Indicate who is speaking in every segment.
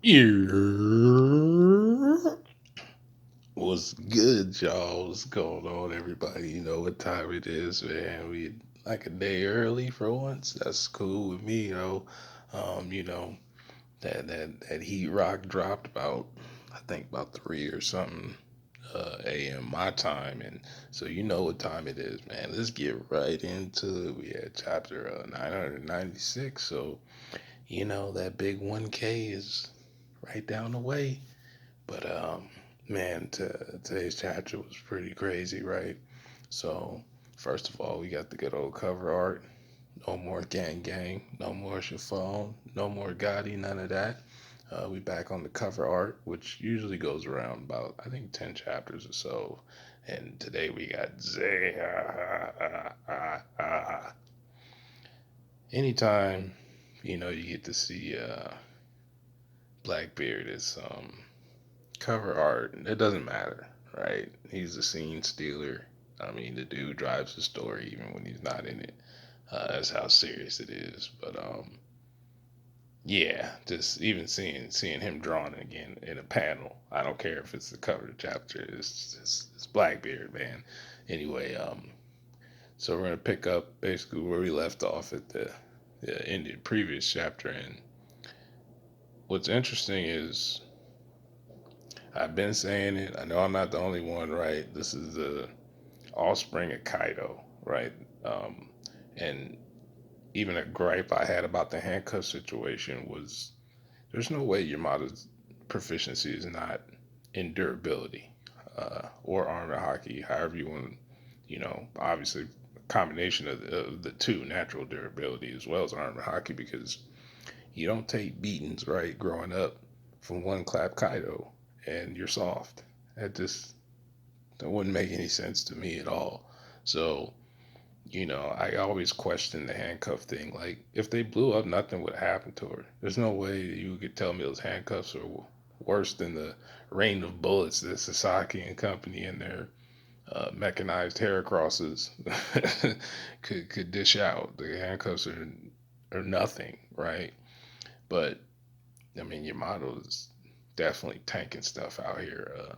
Speaker 1: Yeah. What's good, y'all? What's going on, everybody? You know what time it is, man. We like a day early for once. That's cool with me, you know that heat rock dropped about, I think about 3 or something a.m. my time, and so you know what time it is, man. Let's get right into it. We had chapter 996, so that big 1K is right down the way. But man, today's chapter was pretty crazy, right? So first of all, we got the good old cover art. No more gang gang, no more chiffon, no more Gotti, none of that. We back on the cover art, which usually goes around about I think 10 chapters or so. And today we got Zay. Anytime you get to see Blackbeard as cover art, it doesn't matter, right? He's a scene stealer. I mean, the dude drives the story even when he's not in it. That's how serious it is. But yeah, just even seeing him drawn again in a panel. I don't care if it's the cover of the chapter. It's Blackbeard, man. Anyway, so we're gonna pick up basically where we left off at the end of the previous chapter. And what's interesting is I've been saying it. I know I'm not the only one, right? This is the offspring of Kaido, right? Um, and even a gripe I had about the handcuff situation was there's no way Yamada's proficiency is not in durability or armor hockey, however you want to, obviously a combination of the two, natural durability as well as armor hockey, because you don't take beatings, right, growing up from one clap Kaido and you're soft. That wouldn't make any sense to me at all. So I always question the handcuff thing. Like, if they blew up, nothing would happen to her. There's no way you could tell me those handcuffs are worse than the rain of bullets that Sasaki and company and their mechanized Heracrosses could dish out. The handcuffs are nothing, right? But I mean, Yamato is definitely tanking stuff out here.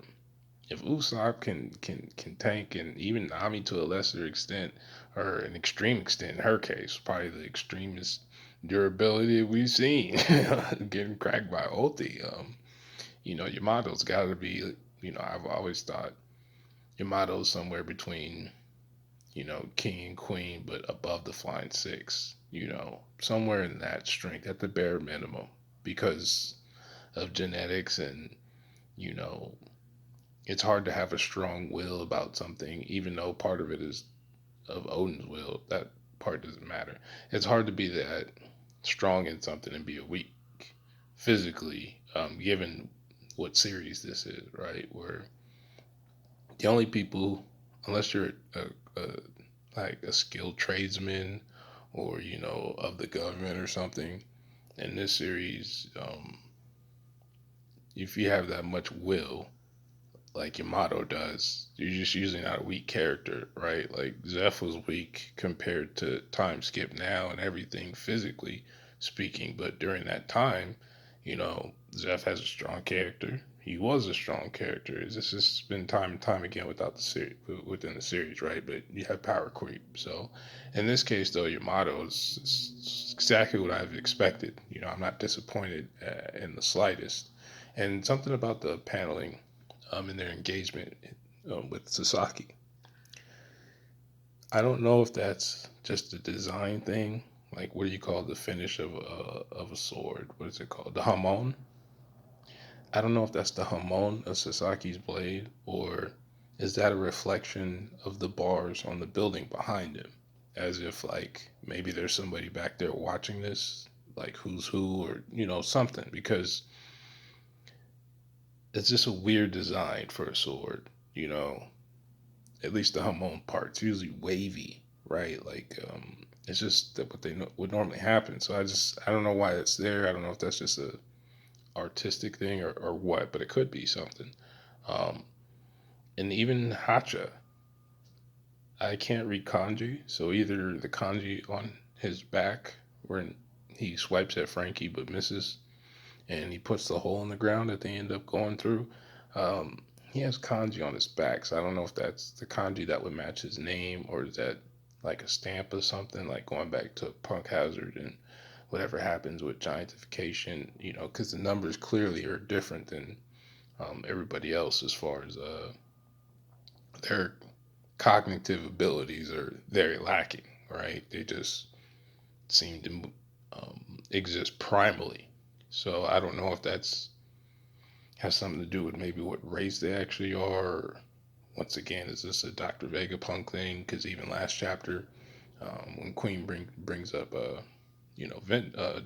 Speaker 1: If Usopp can tank, and even Nami to a lesser extent, or an extreme extent in her case, probably the extremest durability we've seen, getting cracked by Ulti. Yamato's got to be. I've always thought Yamato's somewhere between king and queen, but above the flying six. Somewhere in that strength at the bare minimum, because of genetics and you know it's hard to have a strong will about something, even though part of it is of Odin's will. That part doesn't matter. It's hard to be that strong in something and be a weak physically, given what series this is, right? Where the only people, unless you're a like a skilled tradesman or of the government or something, in this series, if you have that much will, like Yamato does, you're just usually not a weak character, right? Like Zeph was weak compared to time skip now and everything physically speaking, but during that time, Zeph has a strong character. He was a strong character. This has been time and time again within the series, right? But you have power creep. So in this case, though, Yamato is exactly what I've expected. I'm not disappointed in the slightest. And something about the paneling in their engagement with Sasaki. I don't know if that's just a design thing. Like, what do you call the finish of a sword? What is it called? The hamon. I don't know if that's the hamon of Sasaki's blade, or is that a reflection of the bars on the building behind him, as if like maybe there's somebody back there watching this, like who's who, or something, because it's just a weird design for a sword. You know, at least the hamon part's usually wavy, right? Like it's just that what would normally happen. So I don't know why it's there. I don't know if that's just a artistic thing or what, but it could be something. Um, and even Hacha, I can't read kanji, so either the kanji on his back where he swipes at Frankie but misses, and he puts the hole in the ground that they end up going through. He has kanji on his back, so I don't know if that's the kanji that would match his name, or is that like a stamp or something, like going back to Punk Hazard and whatever happens with giantification, because the numbers clearly are different than everybody else as far as their cognitive abilities are very lacking, right? They just seem to exist primally. So I don't know if that's has something to do with maybe what race they actually are. Or once again, is this a Dr. Vegapunk thing? Because even last chapter, when Queen brings up,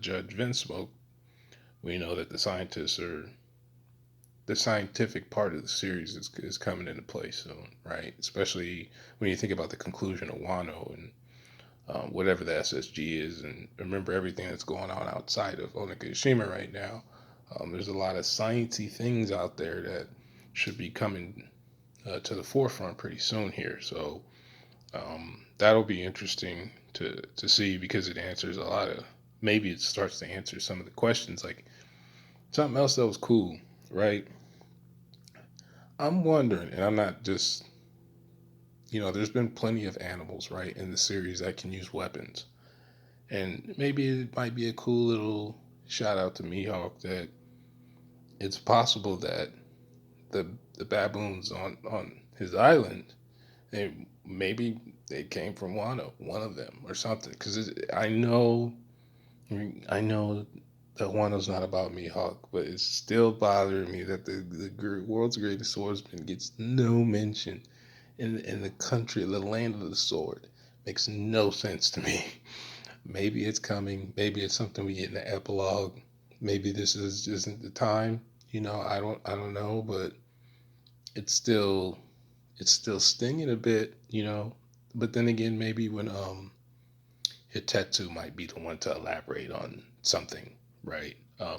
Speaker 1: Judge Vinsmoke, we know that the scientific part of the series is coming into play soon, right? Especially when you think about the conclusion of Wano and whatever the SSG is, and remember everything that's going on outside of Onigashima right now. There's a lot of sciencey things out there that should be coming to the forefront pretty soon here. So that'll be interesting to see, because it answers a lot of, maybe it starts to answer some of the questions. Like something else that was cool, right? I'm wondering, and I'm not just, there's been plenty of animals, right, in the series that can use weapons. And maybe it might be a cool little shout out to Mihawk that it's possible that the the baboons on his island, maybe they came from Wano, one of them or something. Because I know that Wano's not about Mihawk, but it's still bothering me that the world's greatest swordsman gets no mention in the country, the land of the sword. Makes no sense to me. Maybe it's coming. Maybe it's something we get in the epilogue. Maybe this isn't the time. I don't know, but it's still it's still stinging a bit. But then again, maybe when Hitetsu might be the one to elaborate on something, right?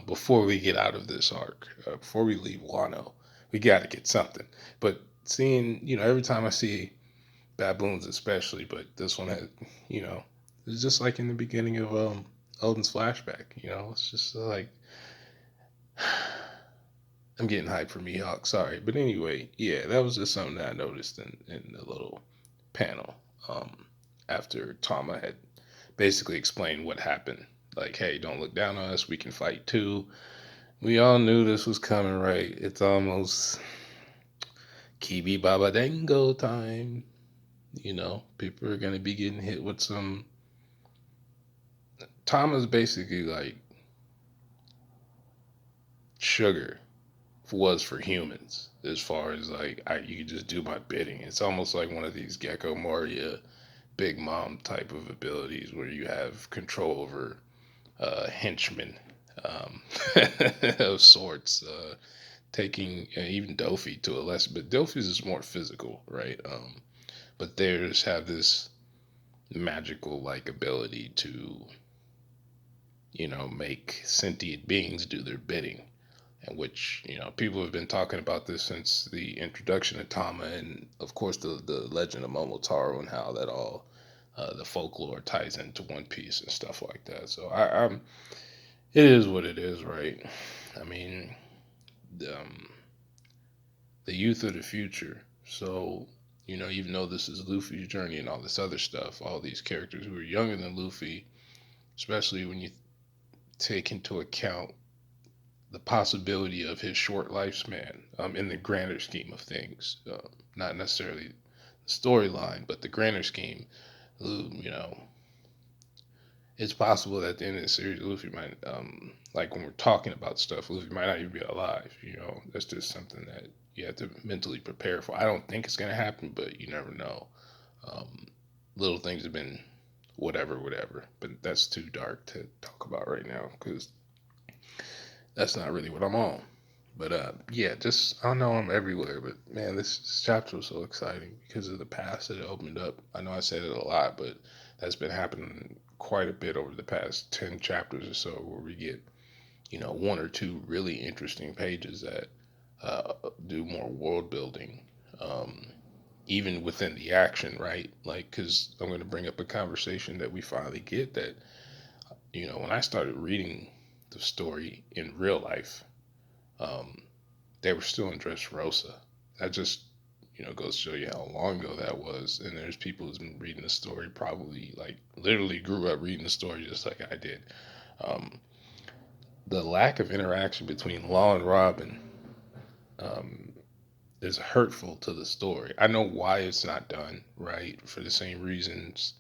Speaker 1: Before we get out of this arc, before we leave Wano, we got to get something. But seeing, every time I see baboons, especially, but this one had, you know, it's just like in the beginning of Odin's flashback. It's just like I'm getting hyped for Mihawk. Sorry, but anyway, yeah, that was just something that I noticed in the little panel after Tama had basically explained what happened. Like, hey, don't look down on us. We can fight too. We all knew this was coming, right? It's almost Kibi Baba Dango time. People are gonna be getting hit with some. Tama's basically like sugar was for humans, as far as like you just do my bidding. It's almost like one of these Gecko Moria Big Mom type of abilities where you have control over henchmen um, of sorts. Taking even Dofi to a less, but Dofi's is more physical, right? But theirs have this magical like ability to, make sentient beings do their bidding, and which people have been talking about this since the introduction of Tama, and of course the legend of Momotaro, and how that all the folklore ties into One Piece and stuff like that. So I'm it is what it is, right? I mean, um, the youth of the future. So even though this is Luffy's journey and all this other stuff, all these characters who are younger than Luffy, especially when you take into account the possibility of his short lifespan in the grander scheme of things. Not necessarily the storyline, but the grander scheme. You know, it's possible that at the end of the series, Luffy might, like when we're talking about stuff, Luffy might not even be alive. That's just something that you have to mentally prepare for. I don't think it's going to happen, but you never know. Um, Little things have been whatever, whatever, but that's too dark to talk about right now because that's not really what I'm on. But yeah, just I know I'm everywhere, but man, this chapter was so exciting because of the past that it opened up. I know I said it a lot, but that's been happening quite a bit over the past 10 chapters or so, where we get one or two really interesting pages that do more world building, um, even within the action, right? Like, because I'm going to bring up a conversation that we finally get that when I started reading the story in real life, um, they were still in Dressrosa. That just goes to show you how long ago that was. And there's people who's been reading the story, probably like literally grew up reading the story just like I did. Um, the lack of interaction between Law and Robin um, is hurtful to the story. I know why it's not done, right? For the same reasons,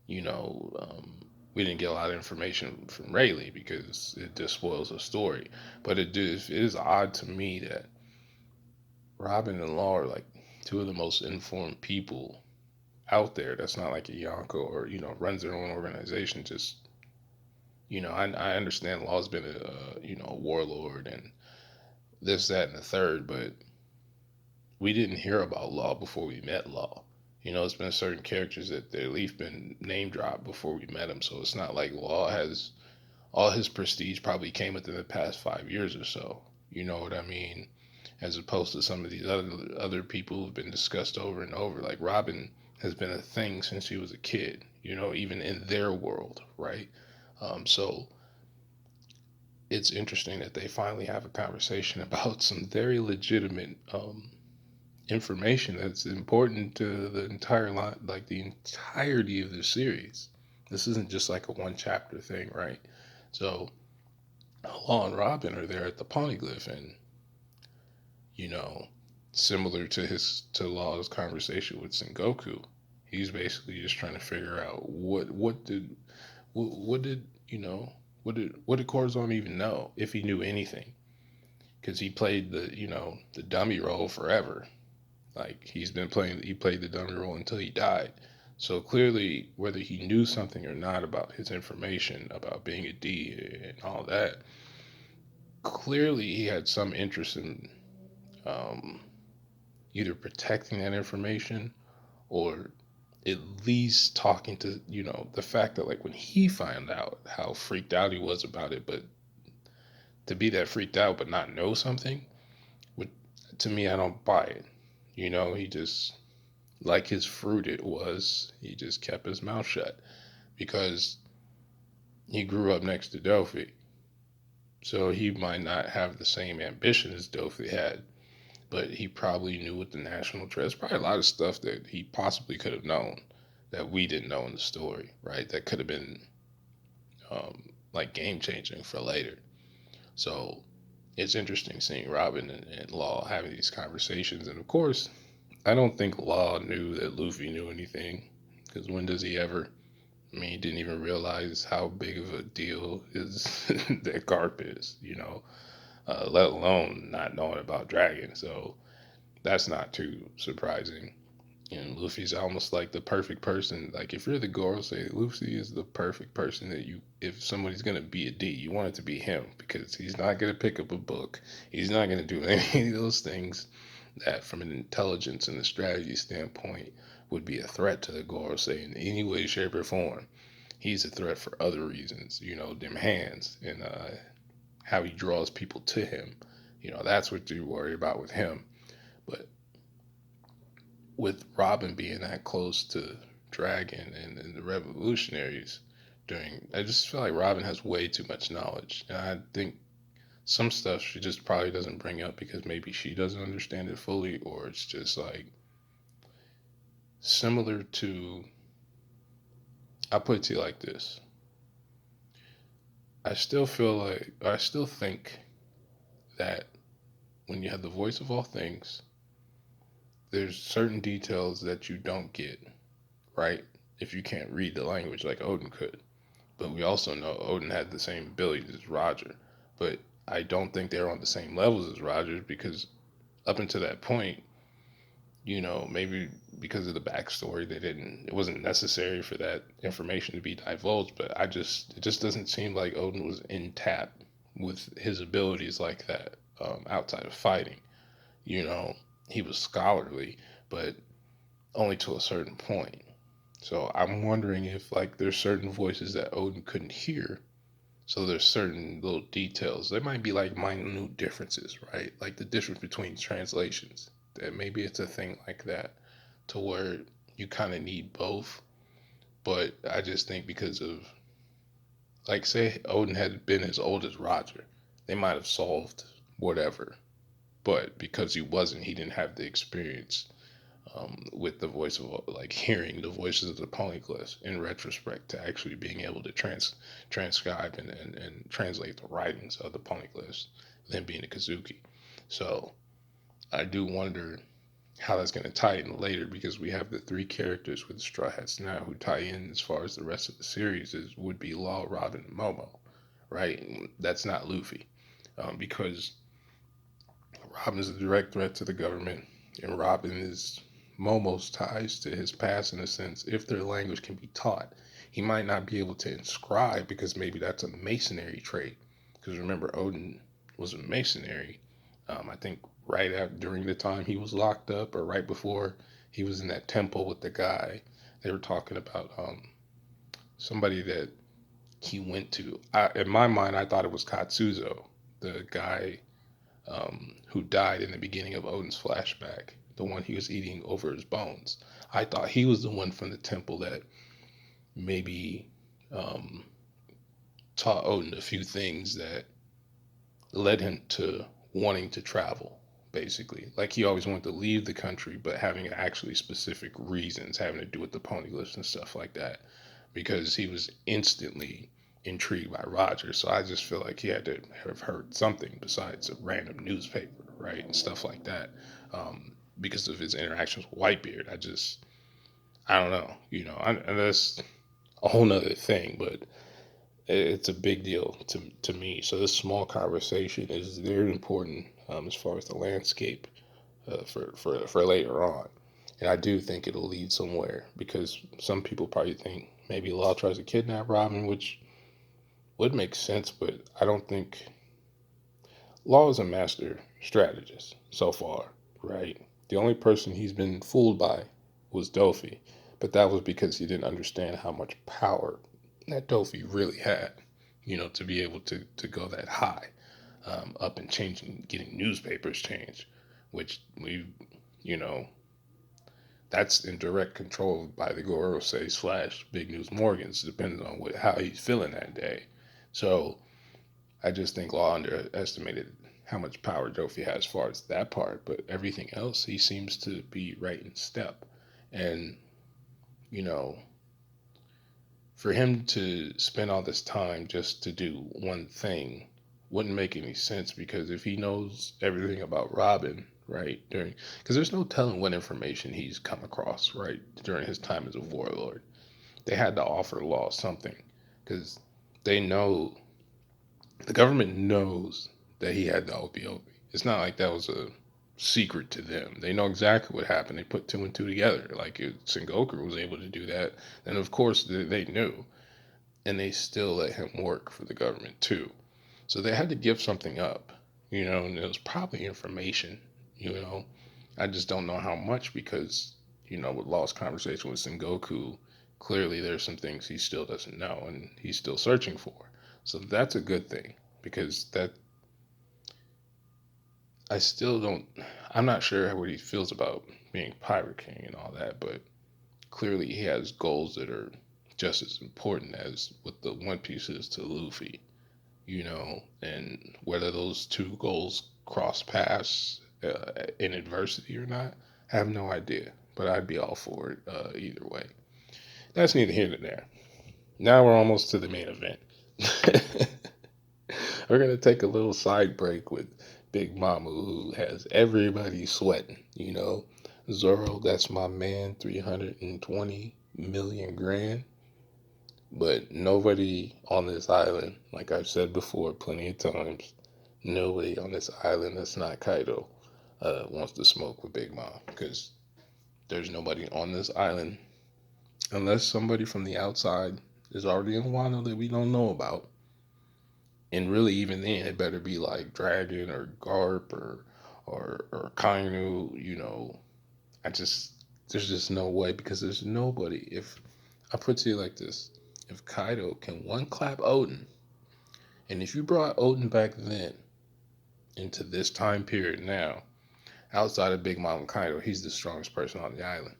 Speaker 1: you know, um, we didn't get a lot of information from Rayleigh because it just spoils the story. But it is odd to me that Robin and Law are like two of the most informed people out there. That's not like a Yonko or runs their own organization. Just I understand Law's been a warlord and this, that, and the third, but we didn't hear about Law before we met Law. It's been certain characters that at least been name dropped before we met him. So it's not like Law has all his prestige probably came within the past 5 years or so. You know what I mean? As opposed to some of these other people who've been discussed over and over. Like Robin has been a thing since he was a kid. Even in their world, right? So it's interesting that they finally have a conversation about some very legitimate information that's important to the entire line, like the entirety of the series. This isn't just like a one chapter thing, right? So Law and Robin are there at the Poneglyph, and you know, similar to Law's conversation with Sengoku, he's basically just trying to figure out what did what did Corazon even know, if he knew anything, because he played the dummy role forever. Like he played the dummy role until he died. So clearly, whether he knew something or not about his information about being a D and all that, clearly he had some interest in um, either protecting that information or at least talking to the fact that like when he found out how freaked out he was about it, but to be that freaked out but not know something, would to me I don't buy it. He just like his fruit it was. He just kept his mouth shut because he grew up next to Dofi. So he might not have the same ambition as Dofi had, but he probably knew what the national trust. Probably a lot of stuff that he possibly could have known that we didn't know in the story, right? That could have been like game changing for later. So it's interesting seeing Robin and Law having these conversations, and of course, I don't think Law knew that Luffy knew anything, because when does he ever? I mean, he didn't even realize how big of a deal is that Garp is, let alone not knowing about Dragon. So that's not too surprising. And Luffy's almost like the perfect person. Like if you're the Gorosei, Luffy is the perfect person that if somebody's gonna be a D, you want it to be him because he's not gonna pick up a book. He's not gonna do any of those things that, from an intelligence and a strategy standpoint, would be a threat to the Gorosei in any way, shape, or form. He's a threat for other reasons. Them hands and how he draws people to him. That's what you worry about with him. But with Robin being that close to Dragon and the revolutionaries I just feel like Robin has way too much knowledge. And I think some stuff she just probably doesn't bring up because maybe she doesn't understand it fully, or it's just like similar to, I'll put it to you like this. I still think that when you have the voice of all things, there's certain details that you don't get, right? If you can't read the language like Odin could. But we also know Odin had the same abilities as Roger. But I don't think they're on the same levels as Roger because up until that point, maybe because of the backstory, it wasn't necessary for that information to be divulged. But it just doesn't seem like Odin was in tap with his abilities like that outside of fighting. You know, he was scholarly, but only to a certain point. So I'm wondering if like there's certain voices that Odin couldn't hear. So there's certain little details. There might be like minute differences, right? Like the difference between translations. That maybe it's a thing like that to where you kind of need both. But I just think because of Like, say Odin had been as old as Roger, they might have solved whatever. But because he wasn't, he didn't have the experience with the voice of, like, hearing the voices of the polyglots in retrospect to actually being able to transcribe and translate the writings of the polyglots, then being a Kazuki. So I do wonder how that's going to tie in later, because we have the three characters with the Straw Hats now who tie in as far as the rest of the series is would be Law, Robin, and Momo, right? That's not Luffy, because Robin is a direct threat to the government, and Robin is Momo's ties to his past in a sense. If their language can be taught, he might not be able to inscribe because maybe that's a masonry trait. Because remember, Odin was a masonry. I think right after, during the time he was locked up, or right before he was in that temple with the guy, they were talking about somebody that he went to. In my mind, I thought it was Katsuzo, the guy who died in the beginning of Odin's flashback, the one he was eating over his bones. I thought he was the one from the temple that maybe um, taught Odin a few things that led him to wanting to travel, basically. Like, he always wanted to leave the country, but having actually specific reasons having to do with the poneglyphs and stuff like that, because he was instantly intrigued by Roger. So I just feel like he had to have heard something besides a random newspaper, right? And stuff like that. Because of his interactions with Whitebeard. I don't know, and that's a whole nother thing, but it's a big deal to me. So this small conversation is very important, as far as the landscape, for later on. And I do think it'll lead somewhere, because some people probably think maybe Law tries to kidnap Robin, which would make sense, but I don't think Law is a master strategist so far, right? The only person he's been fooled by was Dofi, but that was because he didn't understand how much power that Dofi really had, to be able to go that high, up and changing, getting newspapers changed, which you know, that's in direct control by the Gorosei / Big News Morgans, depending on how he's feeling that day. So I just think Law underestimated how much power Jofi has as far as that part, but everything else, he seems to be right in step. And, you know, for him to spend all this time just to do one thing wouldn't make any sense, because if he knows everything about Robin, right, because there's no telling what information he's come across, right, during his time as a warlord. They had to offer Law something, because they know the government knows that he had the OPOP. It's not like that was a secret to them. They know exactly what happened. They put two and two together. Like, if Sengoku was able to do that, then of course they knew, and they still let him work for the government too. So they had to give something up, and it was probably information. You know, I just don't know how much, because with Law's conversation with Sengoku, clearly there's some things he still doesn't know and he's still searching for. So that's a good thing, because that I still don't. I'm not sure what he feels about being Pirate King and all that, but clearly he has goals that are just as important as what the One Piece is to Luffy. And whether those two goals cross paths in adversity or not, I have no idea. But I'd be all for it either way. That's neither here nor there. Now we're almost to the main event. We're gonna take a little side break with Big Mama, who has everybody sweating. Zoro, that's my man, 320 million grand. But nobody on this island, like I've said before plenty of times, nobody on this island that's not Kaido wants to smoke with Big Mom, because there's nobody on this island, unless somebody from the outside is already in Wano that we don't know about. And really, even then, it better be like Dragon or Garp or Kainu. I just there's just no way, because there's nobody. If I put it to you like this, if Kaido can one clap Odin, and if you brought Odin back then into this time period now, outside of Big Mom and Kaido, he's the strongest person on the island.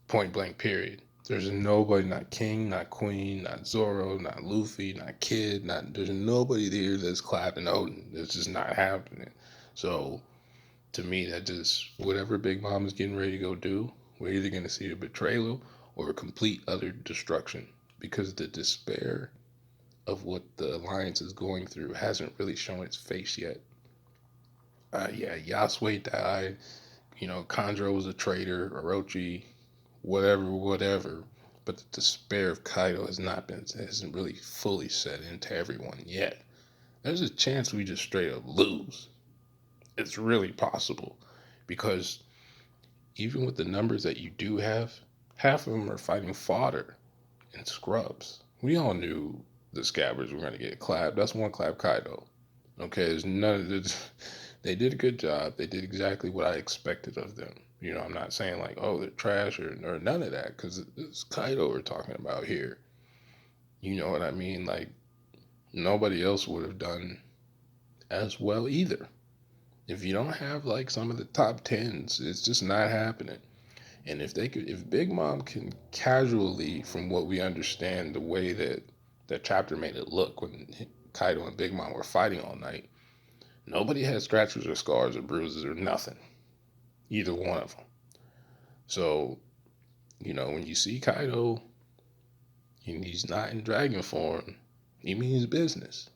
Speaker 1: Point blank, period. There's nobody, not King, not Queen, not Zoro, not Luffy, not Kid, not there's nobody there that's clapping Oden. It's just not happening. So to me, that just whatever Big Mom is getting ready to go do, we're either gonna see a betrayal or a complete utter destruction because the despair of what the alliance is going through hasn't really shown its face yet. Yeah, Yasue died. Kanjuro was a traitor. Orochi, whatever. But the despair of Kaido hasn't really fully set into everyone yet. There's a chance we just straight up lose. It's really possible because even with the numbers that you do have, half of them are fighting fodder and scrubs. We all knew the Scabbards were going to get clapped. That's one clap Kaido. Okay, there's none of this. They did a good job. They did exactly what I expected of them. I'm not saying like, oh, they're trash or none of that, because it's Kaido we're talking about here. You know what I mean? Like, nobody else would have done as well either. If you don't have like some of the top tens, it's just not happening. And if Big Mom can casually, from what we understand, the way that that chapter made it look when Kaido and Big Mom were fighting all night, nobody had scratches or scars or bruises or nothing. Either one of them. So, when you see Kaido and he's not in dragon form, he means business.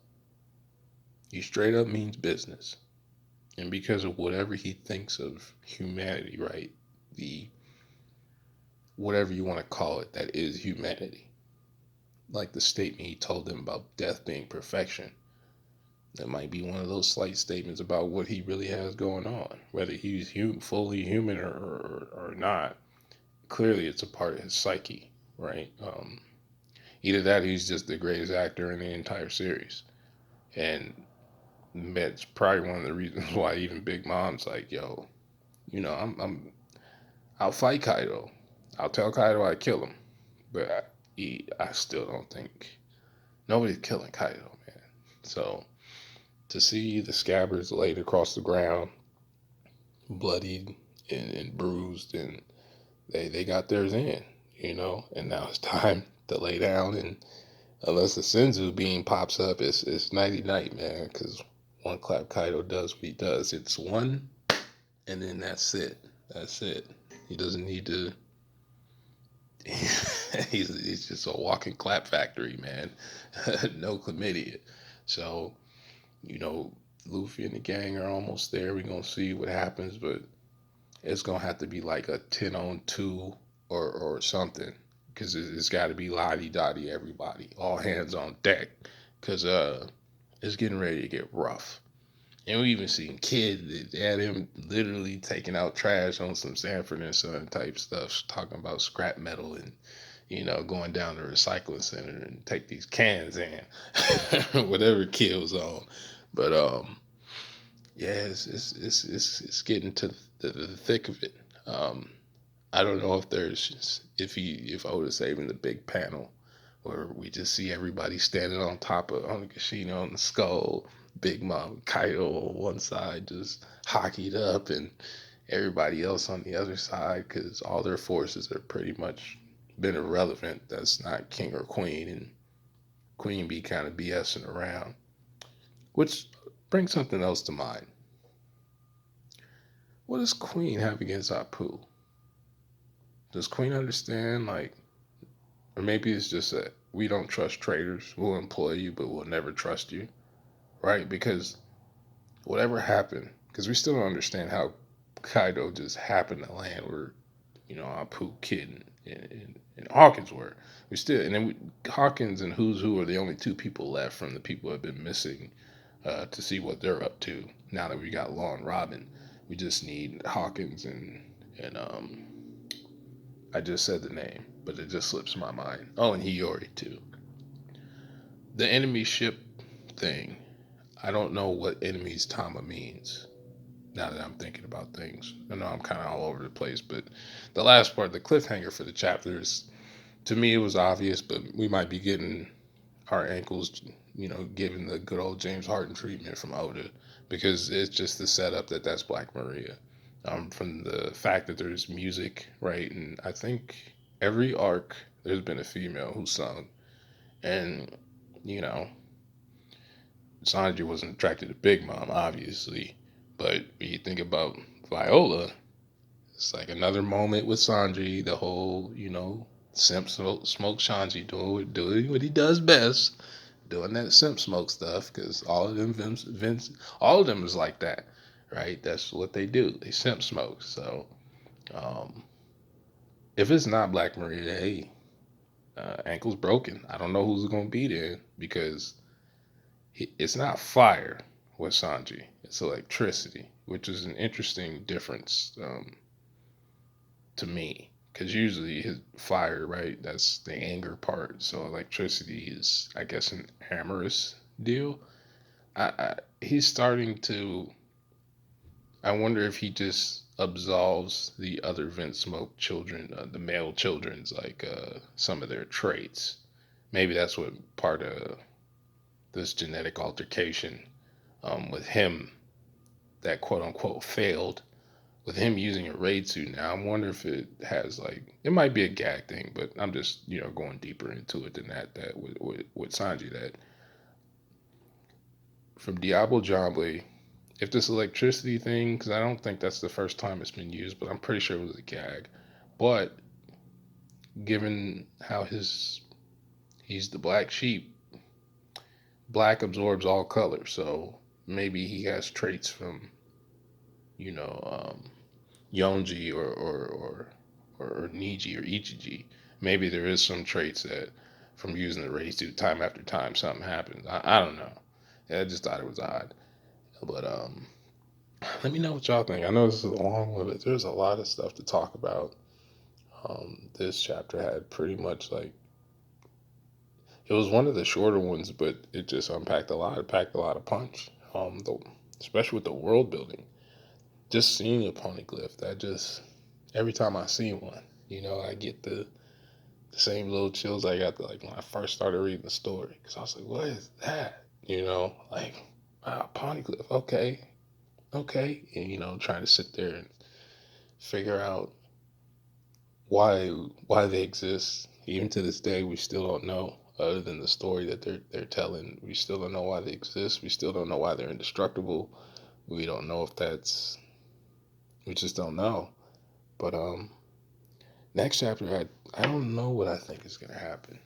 Speaker 1: He straight up means business. And because of whatever he thinks of humanity, right? The whatever you want to call it, that is humanity. Like the statement he told them about death being perfection. That might be one of those slight statements about what he really has going on, whether he's fully human or not. Clearly, it's a part of his psyche, right? Either that, or he's just the greatest actor in the entire series, and that's probably one of the reasons why even Big Mom's like, "Yo, I'll fight Kaido. I'll tell Kaido I kill him, but I still don't think nobody's killing Kaido, man." So to see the Scabbards laid across the ground, bloodied and bruised, and they got theirs in, and now it's time to lay down. And unless the Senzu beam pops up, it's nighty night, man. Because one clap Kaido does what he does. It's one, and then that's it. That's it. He doesn't need to. he's just a walking clap factory, man. No chlamydia. So Luffy and the gang are almost there. We're gonna see what happens, but it's gonna have to be like a 10-on-2 or something, because it's got to be lottie dottie everybody, all hands on deck, because it's getting ready to get rough. And we even seen Kid, they had him literally taking out trash on some Sanford and Son type stuff, talking about scrap metal and going down to the recycling center and take these cans in, whatever Kid was on. But yeah, it's getting to the thick of it. I don't know if Oda's saving the big panel where we just see everybody standing on top of Onigashima on the skull, Big Mom Kaido on one side just hockeyed up, and everybody else on the other side, because all their forces are pretty much been irrelevant. That's not King or Queen, and Queen be kind of BSing around, which brings something else to mind. What does Queen have against Apu? Does Queen understand, like, or maybe it's just that we don't trust traitors. We'll employ you, but we'll never trust you, right? Because whatever happened, because we still don't understand how Kaido just happened to land where, Apu, Kid, and Hawkins were. We still, and then Hawkins and Who's Who are the only two people left from the people who have been missing, to see what they're up to. Now that we got Law and Robin, we just need Hawkins and I just said the name, but it just slips my mind. Oh, and Hiyori too. The enemy ship thing. I don't know what enemy's Tama means. Now that I'm thinking about things, I know I'm kind of all over the place, but the last part, the cliffhanger for the chapters, to me it was obvious, but we might be getting our ankles, given the good old James Harden treatment from Oda, because it's just the setup that's Black Maria. From the fact that there's music, right, and I think every arc, there's been a female who sung, and you know, Sanji wasn't attracted to Big Mom, obviously, but when you think about Viola, it's like another moment with Sanji, the whole, simp smoke Sanji doing what he does best, doing that simp smoke stuff, because all of them all of them is like that, right? That's what they do. They simp smoke. So um, if it's not Black Maria, hey, ankle's broken. I don't know who's gonna be there because it's not fire with Sanji. It's electricity, which is an interesting difference to me. Because usually his fire, right? That's the anger part. So electricity is, I guess, an amorous deal. He's starting to. I wonder if he just absolves the other Vince Smoke children, the male children's, some of their traits. Maybe that's what part of this genetic altercation with him that quote unquote failed with him using a raid suit. Now I wonder if it has it might be a gag thing, but I'm just going deeper into it than that. That with Sanji, that from Diablo Jambe, if this electricity thing, because I don't think that's the first time it's been used, but I'm pretty sure it was a gag. But given how he's the black sheep, black absorbs all color, so maybe he has traits from you know Yonji or Niji or Ichiji. Maybe there is some traits that from using the race suit time after time something happens. I don't know. Yeah, I just thought it was odd. But let me know what y'all think. I know this is a long one, but there's a lot of stuff to talk about. This chapter had pretty much it was one of the shorter ones, but it just unpacked a lot. It packed a lot of punch. Especially with the world building. Just seeing a poneglyph, that just every time I see one, I get the same little chills I got when I first started reading the story. Because I was like, what is that? Wow, Poneglyph, okay, okay. And, trying to sit there and figure out why they exist. Even to this day, we still don't know, other than the story that they're telling. We still don't know why they exist. We still don't know why they're indestructible. We don't know if that's, we just don't know. But next chapter, I don't know what I think is going to happen.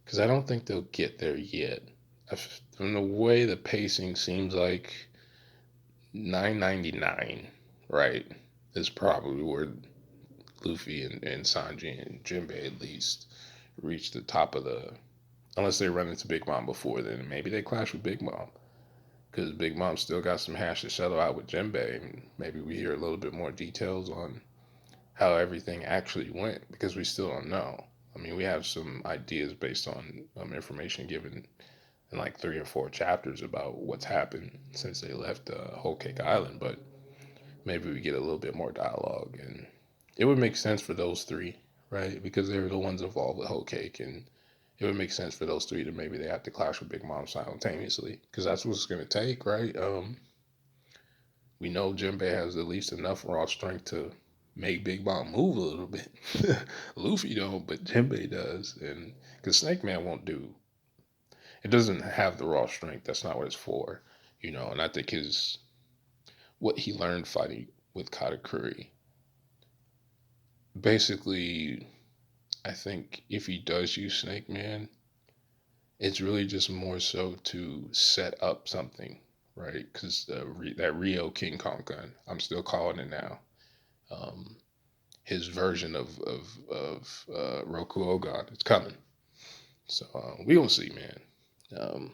Speaker 1: Because I don't think they'll get there yet. From the way the pacing seems like 999, right, is probably where Luffy and Sanji and Jinbei at least reach the top of the. Unless they run into Big Mom before then, maybe they clash with Big Mom. Because Big Mom still got some hash to settle out with Jinbei. And maybe we hear a little bit more details on how everything actually went, because we still don't know. I mean, we have some ideas based on information given in 3 or 4 chapters about what's happened since they left Whole Cake Island, but maybe we get a little bit more dialogue, and it would make sense for those three, right? Because they're the ones involved with Whole Cake, and it would make sense for those three to maybe they have to clash with Big Mom simultaneously, because that's what it's going to take, right? We know Jinbei has at least enough raw strength to make Big Mom move a little bit. Luffy don't, but Jinbei does, and because Snake Man won't do. It doesn't have the raw strength. That's not what it's for, And I think what he learned fighting with Katakuri, basically, I think if he does use Snake Man, it's really just more so to set up something, right? Because that Rio King Kong gun, I'm still calling it now. Um, his version of Roku Ogan, it's coming. So we gonna see, man. Um,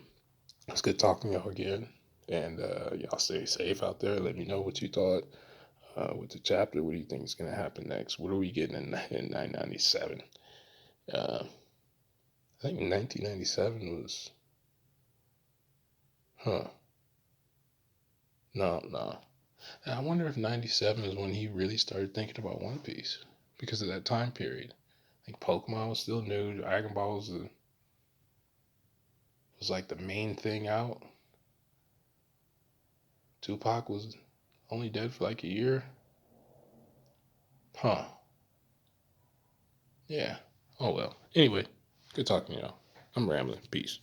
Speaker 1: it's good talking to y'all again, and y'all stay safe out there. Let me know what you thought with the chapter. What do you think is gonna happen next? What are we getting in 997? I think 1997 was, huh? No. I wonder if 97 is when he really started thinking about One Piece because of that time period. Like Pokemon was still new. Dragon Ball was like the main thing out. Tupac was only dead for like a year. Huh. Yeah. Oh well. Anyway, good talking to y'all. I'm rambling. Peace.